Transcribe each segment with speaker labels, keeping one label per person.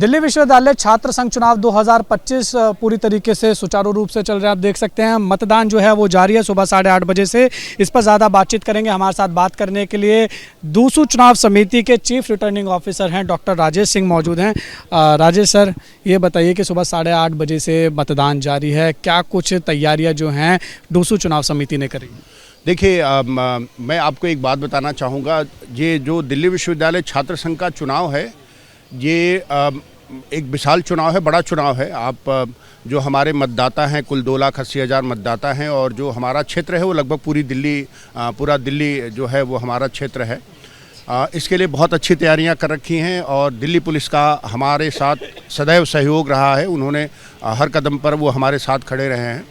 Speaker 1: दिल्ली विश्वविद्यालय छात्र संघ चुनाव 2025 पूरी तरीके से सुचारू रूप से चल रहा है। आप देख सकते हैं मतदान जो है वो जारी है सुबह 8:30 बजे से। इस पर ज़्यादा बातचीत करेंगे। हमारे साथ बात करने के लिए दूसू चुनाव समिति के चीफ रिटर्निंग ऑफिसर हैं डॉक्टर राजेश सिंह मौजूद हैं। राजेश सर, ये बताइए कि सुबह 8:30 बजे से मतदान जारी है, क्या कुछ तैयारियाँ जो हैं दूसू चुनाव समिति ने करी?
Speaker 2: देखिए, मैं आपको एक बात बताना चाहूँगा। ये जो दिल्ली विश्वविद्यालय छात्र संघ का चुनाव है, ये एक विशाल चुनाव है, बड़ा चुनाव है। आप जो हमारे मतदाता हैं, कुल 2,80,000 मतदाता हैं, और जो हमारा क्षेत्र है वो लगभग पूरा दिल्ली जो है वो हमारा क्षेत्र है। इसके लिए बहुत अच्छी तैयारियां कर रखी हैं, और दिल्ली पुलिस का हमारे साथ सदैव सहयोग रहा है। उन्होंने हर कदम पर वो हमारे साथ खड़े रहे हैं।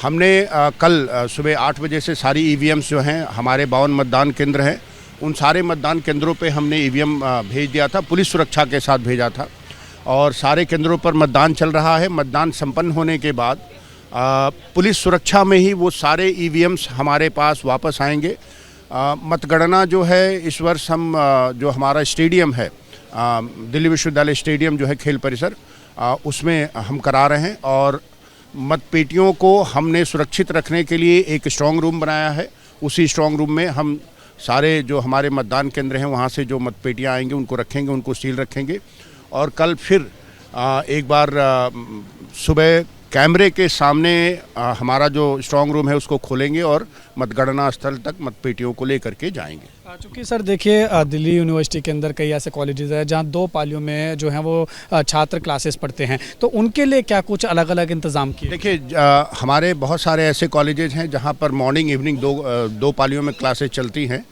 Speaker 2: हमने कल सुबह 8 बजे से सारी ईवीएम्स जो हैं, हमारे 52 मतदान केंद्र हैं, उन सारे मतदान केंद्रों पे हमने ईवीएम भेज दिया था, पुलिस सुरक्षा के साथ भेजा था, और सारे केंद्रों पर मतदान चल रहा है। मतदान संपन्न होने के बाद पुलिस सुरक्षा में ही वो सारे ईवीएम्स हमारे पास वापस आएंगे। मतगणना जो है इस वर्ष हम जो हमारा स्टेडियम है, दिल्ली विश्वविद्यालय स्टेडियम जो है खेल परिसर, उसमें हम करा रहे हैं। और मतपेटियों को हमने सुरक्षित रखने के लिए एक स्ट्रांग रूम बनाया है। उसी स्ट्रांग रूम में हम सारे जो हमारे मतदान केंद्र हैं वहाँ से जो मतपेटियाँ आएंगे उनको रखेंगे, उनको सील रखेंगे। और कल फिर एक बार सुबह कैमरे के सामने हमारा जो स्ट्रांग रूम है उसको खोलेंगे और मतगणना स्थल तक मतपेटियों को लेकर के जाएंगे।
Speaker 1: चूँकि सर देखिए, दिल्ली यूनिवर्सिटी के अंदर कई ऐसे कॉलेजेस हैं जहाँ 2 पालियों में जो हैं वो छात्र क्लासेस पढ़ते हैं, तो उनके लिए क्या कुछ अलग अलग इंतज़ाम किए? देखिए,
Speaker 2: हमारे बहुत सारे ऐसे कॉलेजेस हैं जहाँ पर मॉर्निंग इवनिंग दो पालियों में क्लासेस चलती हैं।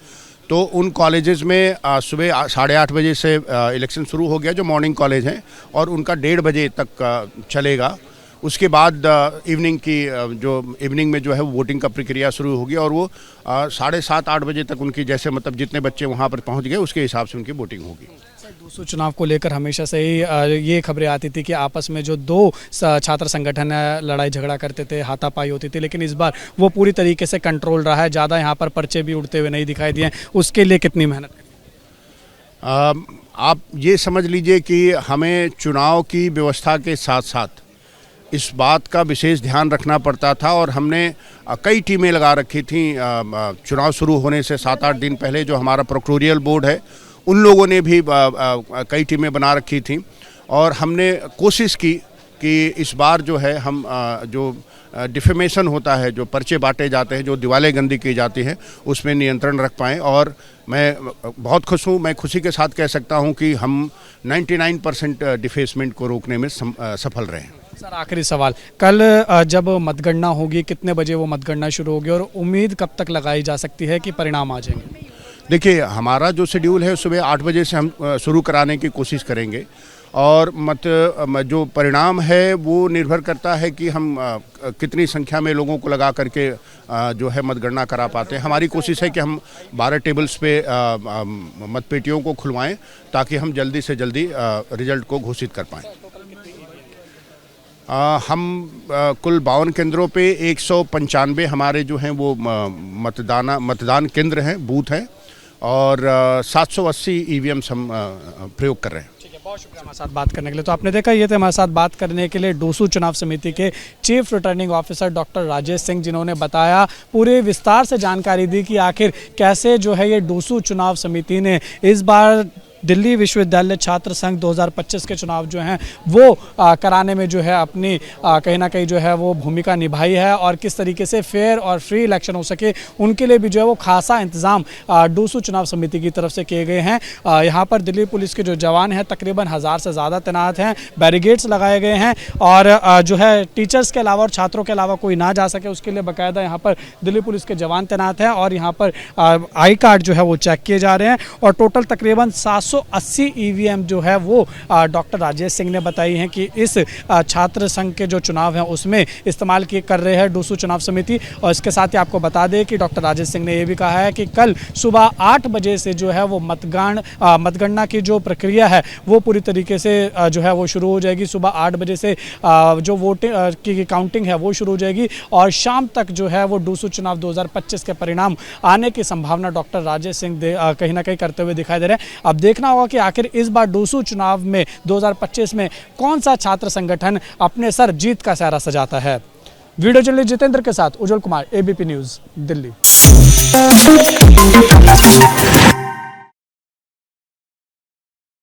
Speaker 2: तो उन कॉलेजेस में सुबह 8:30 बजे से इलेक्शन शुरू हो गया, जो मॉर्निंग कॉलेज हैं, और उनका 1:30 बजे तक चलेगा। उसके बाद इवनिंग में जो है वोटिंग का प्रक्रिया शुरू होगी, और वो 7:30-8 बजे तक उनकी जैसे मतलब जितने बच्चे वहाँ पर पहुँच गए उसके हिसाब से उनकी वोटिंग होगी।
Speaker 1: दूसरे चुनाव को लेकर हमेशा से ही ये खबरें आती थी कि आपस में जो 2 छात्र संगठन लड़ाई झगड़ा करते थे, हाथापाई होती थी, लेकिन इस बार वो पूरी तरीके से कंट्रोल रहा है। ज़्यादा यहाँ पर पर्चे भी उड़ते हुए नहीं दिखाई दिए। उसके लिए कितनी मेहनत करी?
Speaker 2: आप ये समझ लीजिए कि हमें चुनाव की व्यवस्था के साथ साथ इस बात का विशेष ध्यान रखना पड़ता था, और हमने कई टीमें लगा रखी थी। चुनाव शुरू होने से 7-8 दिन पहले जो हमारा प्रोक्टोरियल बोर्ड है, उन लोगों ने भी कई टीमें बना रखी थी, और हमने कोशिश की कि इस बार जो है हम जो डिफेमेशन होता है, जो पर्चे बांटे जाते हैं, जो दीवारें गंदी की जाती हैं, उसमें नियंत्रण रख पाएँ। और मैं बहुत खुश हूँ, मैं खुशी के साथ कह सकता हूँ कि हम 99% डिफेसमेंट को रोकने में सफल रहे हैं।
Speaker 1: सर, आखिरी सवाल, कल जब मतगणना होगी, कितने बजे वो मतगणना शुरू होगी, और उम्मीद कब तक लगाई जा सकती है कि परिणाम आ जाएंगे?
Speaker 2: देखिए, हमारा जो शेड्यूल है सुबह 8 बजे से हम शुरू कराने की कोशिश करेंगे, और जो परिणाम है वो निर्भर करता है कि हम कितनी संख्या में लोगों को लगा करके जो है मतगणना करा पाते हैं। हमारी कोशिश है कि हम 12 टेबल्स पे मतपेटियों को खुलवाएं, ताकि हम जल्दी से जल्दी रिजल्ट को घोषित कर पाएँ। हम कुल 52 केंद्रों पे 195 हमारे जो हैं वो मतदान केंद्र हैं, बूथ हैं, और 780 ईवीएम्स हम प्रयोग कर रहे हैं।
Speaker 1: ठीक है, बहुत शुक्रिया हमारे साथ बात करने के लिए। तो आपने देखा, ये थे हमारे साथ बात करने के लिए दूसू चुनाव समिति के chief returning officer doctor Rajesh Singh, जिन्होंने बताया, पूरे विस्तार से जानकारी दी कि आखिर कैसे जो है ये दूसू चुनाव समिति ने इस बार दिल्ली विश्वविद्यालय छात्र संघ 2025 के चुनाव जो हैं वो कराने में जो है अपनी कहीं ना कहीं जो है वो भूमिका निभाई है, और किस तरीके से फेयर और फ्री इलेक्शन हो सके उनके लिए भी जो है वो खासा इंतजाम दूसू चुनाव समिति की तरफ से किए गए हैं। यहाँ पर दिल्ली पुलिस के जो जवान हैं तकरीबन 1000 से ज़्यादा तैनात हैं, बैरिगेड्स लगाए गए हैं, और जो है टीचर्स के अलावा और छात्रों के अलावा कोई ना जा सके उसके लिए बाकायदा यहाँ पर दिल्ली पुलिस के जवान तैनात हैं, और यहाँ पर आई कार्ड जो है वो चेक किए जा रहे हैं। और टोटल तकरीबन 780 ईवीएम जो है वो डॉक्टर राजेश सिंह ने बताई हैं कि इस छात्र संघ के जो चुनाव हैं उसमें इस्तेमाल कर रहे हैं दूसू चुनाव समिति। और इसके साथ ही आपको बता दें कि डॉक्टर राजेश सिंह ने ये भी कहा है कि कल सुबह 8 बजे से जो है वो मतगणना की जो प्रक्रिया है वो पूरी तरीके से जो है वो शुरू हो जाएगी। सुबह 8 बजे से जो वोटिंग की काउंटिंग है वो शुरू हो जाएगी, और शाम तक जो है वो दूसू चुनाव 2025 के परिणाम आने की संभावना डॉक्टर राजेश सिंह कहीं ना कहीं करते हुए दिखाई दे रहे हैं। अब देख देखना होगा कि आखिर इस बार डूसू चुनाव में 2025 में कौन सा छात्र संगठन अपने सर जीत का सेहरा सजाता है। वीडियो जर्नलिस्ट जितेंद्र के साथ उज्जवल कुमार, एबीपी न्यूज़, दिल्ली।